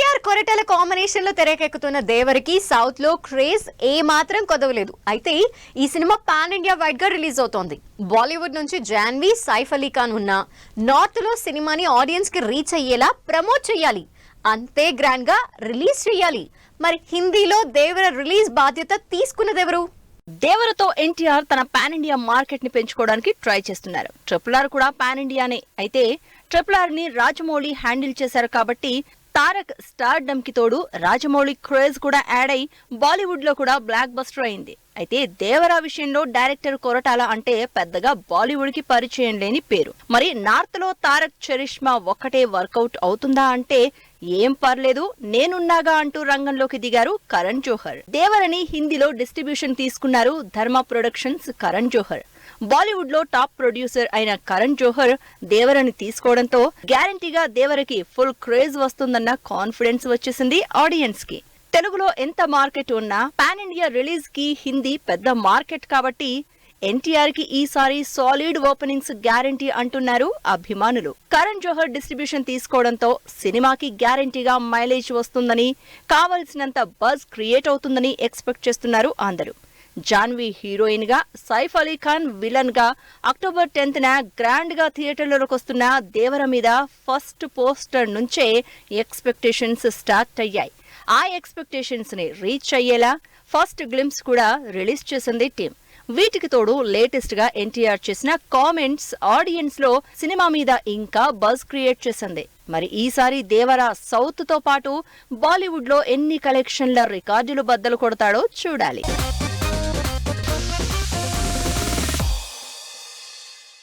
NTR Koratala combination లో తెరకెక్కుతున్న దేవరికి south లో క్రేజ్ ఏ మాత్రం కొదవలేదు. అయితే ఈ సినిమా పాన్ ఇండియా వైడ్ గా రిలీజ్ అవుతోంది. బాలీవుడ్ నుంచి జాన్వీ, సైఫ్ అలీ ఖాన్ ఉన్న నార్త్ లో సినిమాని ఆడియన్స్ కి రీచ్ అయ్యేలా ప్రమోట్ చేయాలి, అంతే గ్రాండ్ గా రిలీజ్ చేయాలి. మరి హిందీలో దేవర రిలీజ్ బాధ్యత తీసుకున్నది ఎవరు? దేవరతో ఎన్టీఆర్ తన పాన్ ఇండియా మార్కెట్ ని పెంచుకోవడానికి ట్రై చేస్తున్నారు. RRR కూడా పాన్ ఇండియానే. అయితే RRR ని రాజమౌళి హ్యాండిల్ చేశారు కాబట్టి తారక్ స్టార్డమ్ కి తోడు రాజమౌళి క్రేజ్ కూడా యాడ్ అయి బాలీవుడ్ లో కూడా బ్లాక్ బస్టర్ అయింది. అయితే దేవర విషయంలో డైరెక్టర్ కొరటాల అంటే పెద్దగా బాలీవుడ్ కి పరిచయం లేని పేరు. మరి నార్త్ లో తారక్ చరిష్మా ఒక్కటే వర్కౌట్ అవుతుందా అంటే ఏం పర్లేదు నేనున్నాగా అంటూ రంగంలోకి దిగారు కరణ్ జోహర్. దేవరని హిందీలో డిస్ట్రిబ్యూషన్ తీసుకున్నారు ధర్మ ప్రొడక్షన్స్ కరణ్ జోహర్. బాలీవుడ్ లో టాప్ ప్రొడ్యూసర్ అయిన కరణ్ జోహర్ దేవరని తీసుకోవడంతో గ్యారంటీగా దేవరకి ఫుల్ క్రేజ్ వస్తుందన్న కాన్ఫిడెన్స్ వచ్చేసింది ఆడియన్స్ కి. తెలుగులో ఎంత మార్కెట్ ఉన్నా పాన్ ఇండియా రిలీజ్ కి హిందీ పెద్ద మార్కెట్ కాబట్టి ఎన్టీఆర్ కి ఈసారి సాలిడ్ ఓపెనింగ్స్ గ్యారంటీ అంటున్నారు అభిమానులు. కరణ్ జోహర్ డిస్ట్రిబ్యూషన్ తీసుకోవడంతో సినిమాకి గ్యారంటీగా మైలేజ్ వస్తుందని, కావలసినంత బజ్ క్రియేట్ అవుతుందని ఎక్స్పెక్ట్ చేస్తున్నారు అందరూ. జాన్వీ హీరోయిన్ గా, సైఫ్ అలీ ఖాన్ విలన్ గా అక్టోబర్ 10న గ్రాండ్ గా థియేటర్లలోకి వస్తున్న దేవర మీద ఫస్ట్ పోస్టర్ నుంచే ఎక్స్పెక్టేషన్స్ స్టార్ట్ అయ్యాయి. ఆ ఎక్స్పెక్టేషన్స్ ని రీచ్ అయ్యేలా ఫస్ట్ గ్లింప్స్ కూడా రిలీజ్ చేసింది టీం. వీటికి తోడు లేటెస్ట్ గా ఎన్టీఆర్ చేసిన కామెంట్స్ ఆడియన్స్ లో సినిమా మీద ఇంకా బజ్ క్రియేట్ చేసింది. మరి ఈసారి దేవర సౌత్ తో పాటు బాలీవుడ్ లో ఎన్ని కలెక్షన్ల రికార్డులు బద్దలు కొడతాడో చూడాలి.